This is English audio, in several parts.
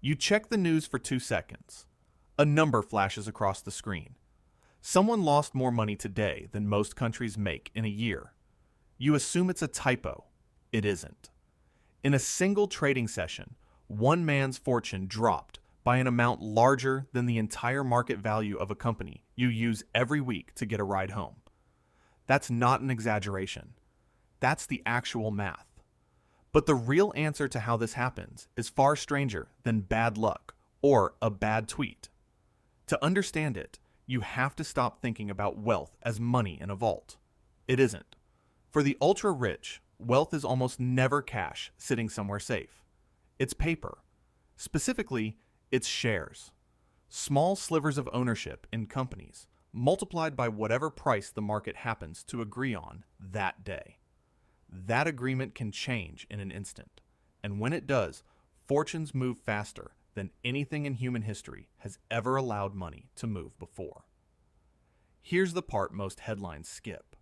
You check the news for 2 seconds. A number flashes across the screen. Someone lost more money today than most countries make in a year. You assume it's a typo. It isn't. In a single trading session, one man's fortune dropped by an amount larger than the entire market value of a company you use every week to get a ride home. That's not an exaggeration. That's the actual math. But the real answer to how this happens is far stranger than bad luck or a bad tweet. To understand it, you have to stop thinking about wealth as money in a vault. It isn't. For the ultra-rich, wealth is almost never cash sitting somewhere safe. It's paper. Specifically, it's shares. Small slivers of ownership in companies, multiplied by whatever price the market happens to agree on that day. That agreement can change in an instant, and when it does, fortunes move faster than anything in human history has ever allowed money to move before. Here's the part most headlines skip.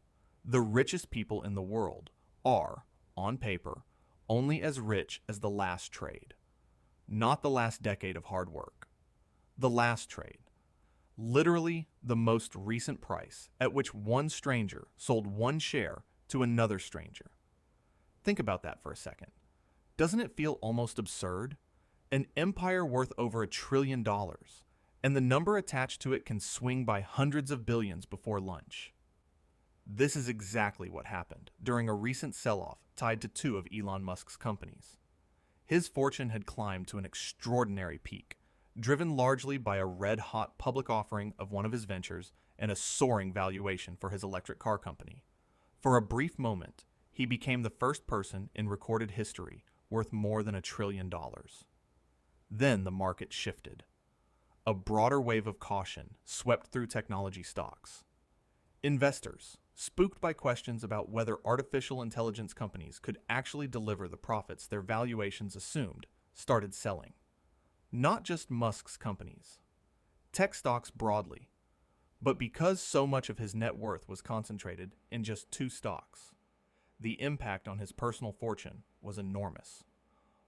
The richest people in the world are, on paper, only as rich as the last trade. Not the last decade of hard work. The last trade. Literally the most recent price at which one stranger sold one share to another stranger. Think about that for a second. Doesn't it feel almost absurd? An empire worth over $1 trillion, and the number attached to it can swing by hundreds of billions before lunch. This is exactly what happened during a recent sell-off tied to two of Elon Musk's companies. His fortune had climbed to an extraordinary peak, driven largely by a red-hot public offering of one of his ventures and a soaring valuation for his electric car company. For a brief moment, he became the first person in recorded history worth more than $1 trillion. Then the market shifted. A broader wave of caution swept through technology stocks. Investors, spooked by questions about whether artificial intelligence companies could actually deliver the profits their valuations assumed, started selling. Not just Musk's companies. Tech stocks broadly. But because so much of his net worth was concentrated in just two stocks, the impact on his personal fortune was enormous.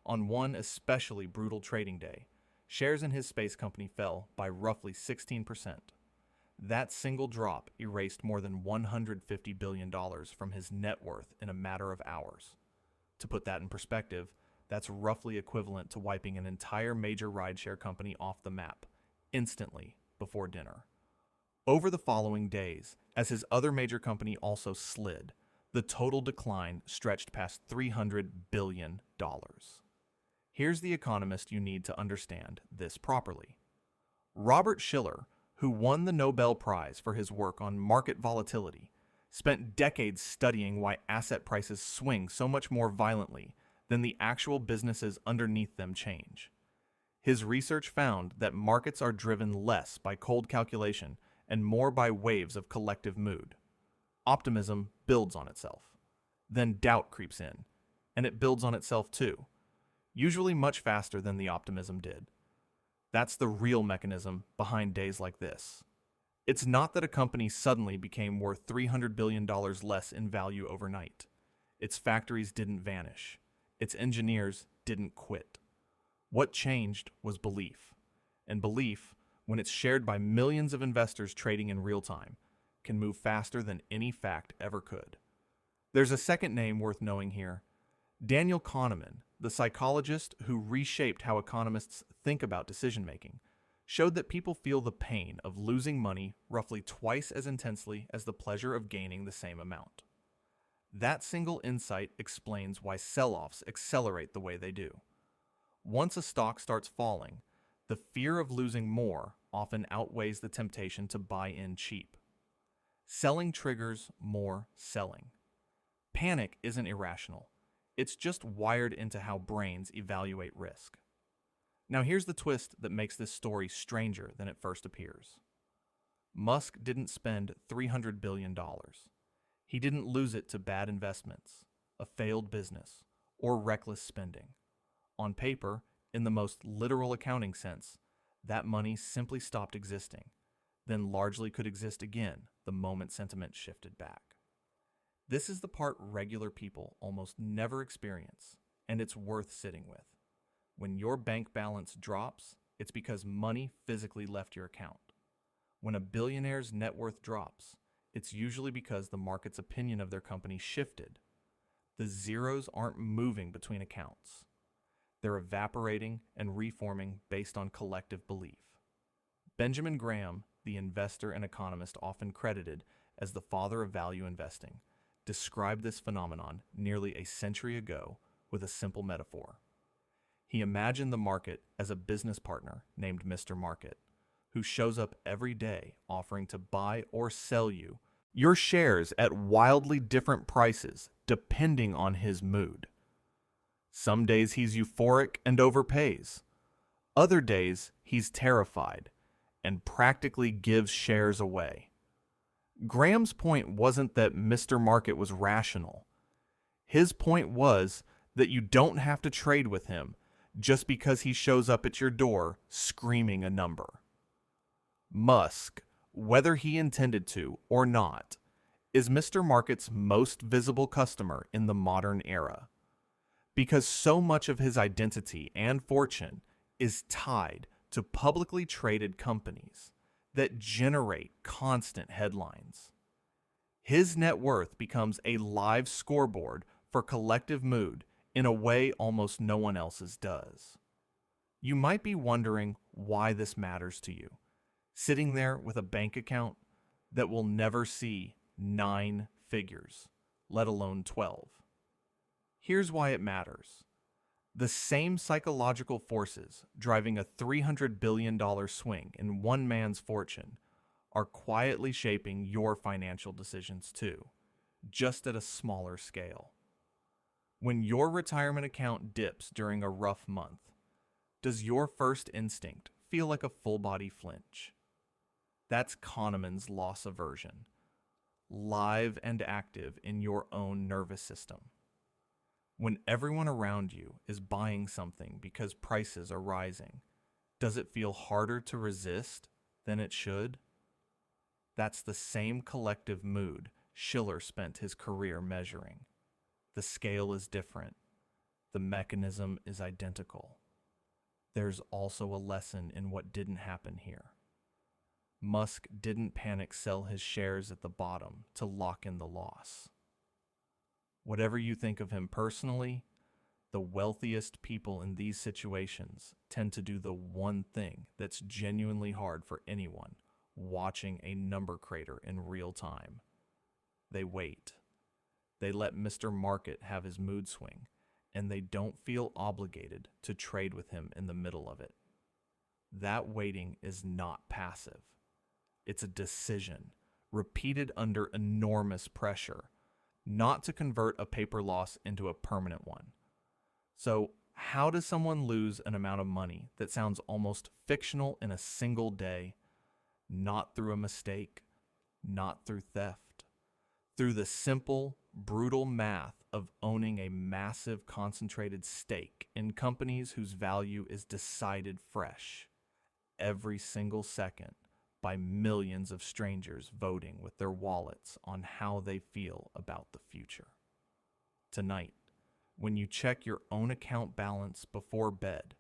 On one especially brutal trading day, shares in his space company fell by roughly 16%. That single drop erased more than $150 billion from his net worth in a matter of hours. To put that in perspective, that's roughly equivalent to wiping an entire major rideshare company off the map, instantly before dinner. Over the following days, as his other major company also slid, the total decline stretched past $300 billion. Here's the economist you need to understand this properly. Robert Shiller, who won the Nobel Prize for his work on market volatility, spent decades studying why asset prices swing so much more violently than the actual businesses underneath them change. His research found that markets are driven less by cold calculation and more by waves of collective mood. Optimism builds on itself. Then doubt creeps in, and it builds on itself too, usually much faster than the optimism did. That's the real mechanism behind days like this. It's not that a company suddenly became worth $300 billion less in value overnight. Its factories didn't vanish. Its engineers didn't quit. What changed was belief. And belief, when it's shared by millions of investors trading in real time, can move faster than any fact ever could. There's a second name worth knowing here. Daniel Kahneman, the psychologist who reshaped how economists think about decision-making, showed that people feel the pain of losing money roughly twice as intensely as the pleasure of gaining the same amount. That single insight explains why sell-offs accelerate the way they do. Once a stock starts falling, the fear of losing more often outweighs the temptation to buy in cheap. Selling triggers more selling. Panic isn't irrational. It's just wired into how brains evaluate risk. Now here's the twist that makes this story stranger than it first appears. Musk didn't spend $300 billion. He didn't lose it to bad investments, a failed business, or reckless spending. On paper, in the most literal accounting sense, that money simply stopped existing, then largely could exist again the moment sentiment shifted back. This is the part regular people almost never experience, and it's worth sitting with. When your bank balance drops, it's because money physically left your account. When a billionaire's net worth drops, it's usually because the market's opinion of their company shifted. The zeros aren't moving between accounts. They're evaporating and reforming based on collective belief. Benjamin Graham, the investor and economist often credited as the father of value investing, described this phenomenon nearly a century ago with a simple metaphor. He imagined the market as a business partner named Mr. Market, who shows up every day offering to buy or sell you your shares at wildly different prices depending on his mood. Some days he's euphoric and overpays. Other days he's terrified and practically gives shares away. Graham's point wasn't that Mr. Market was rational. His point was that you don't have to trade with him just because he shows up at your door screaming a number. Musk, whether he intended to or not, is Mr. Market's most visible customer in the modern era, because so much of his identity and fortune is tied to publicly traded companies that generate constant headlines. His net worth becomes a live scoreboard for collective mood in a way almost no one else's does. You might be wondering why this matters to you, sitting there with a bank account that will never see 9 figures, let alone 12. Here's why it matters. The same psychological forces driving a $300 billion swing in one man's fortune are quietly shaping your financial decisions too, just at a smaller scale. When your retirement account dips during a rough month, does your first instinct feel like a full-body flinch? That's Kahneman's loss aversion, live and active in your own nervous system. When everyone around you is buying something because prices are rising, does it feel harder to resist than it should? That's the same collective mood Schiller spent his career measuring. The scale is different. The mechanism is identical. There's also a lesson in what didn't happen here. Musk didn't panic sell his shares at the bottom to lock in the loss. Whatever you think of him personally, the wealthiest people in these situations tend to do the one thing that's genuinely hard for anyone watching a number crater in real time. They wait. They let Mr. Market have his mood swing, and they don't feel obligated to trade with him in the middle of it. That waiting is not passive. It's a decision, repeated under enormous pressure, not to convert a paper loss into a permanent one. So, how does someone lose an amount of money that sounds almost fictional in a single day? Not through a mistake, not through theft. Through the simple, brutal math of owning a massive concentrated stake in companies whose value is decided fresh, every single second, by millions of strangers voting with their wallets on how they feel about the future. Tonight, when you check your own account balance before bed,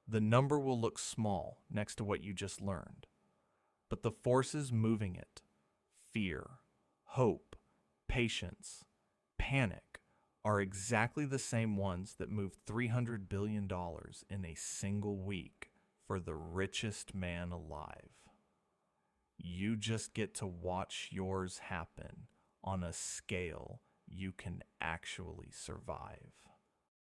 the number will look small next to what you just learned. But the forces moving it, fear, hope, patience, panic, are exactly the same ones that moved $300 billion in a single week for the richest man alive. You just get to watch yours happen on a scale you can actually survive.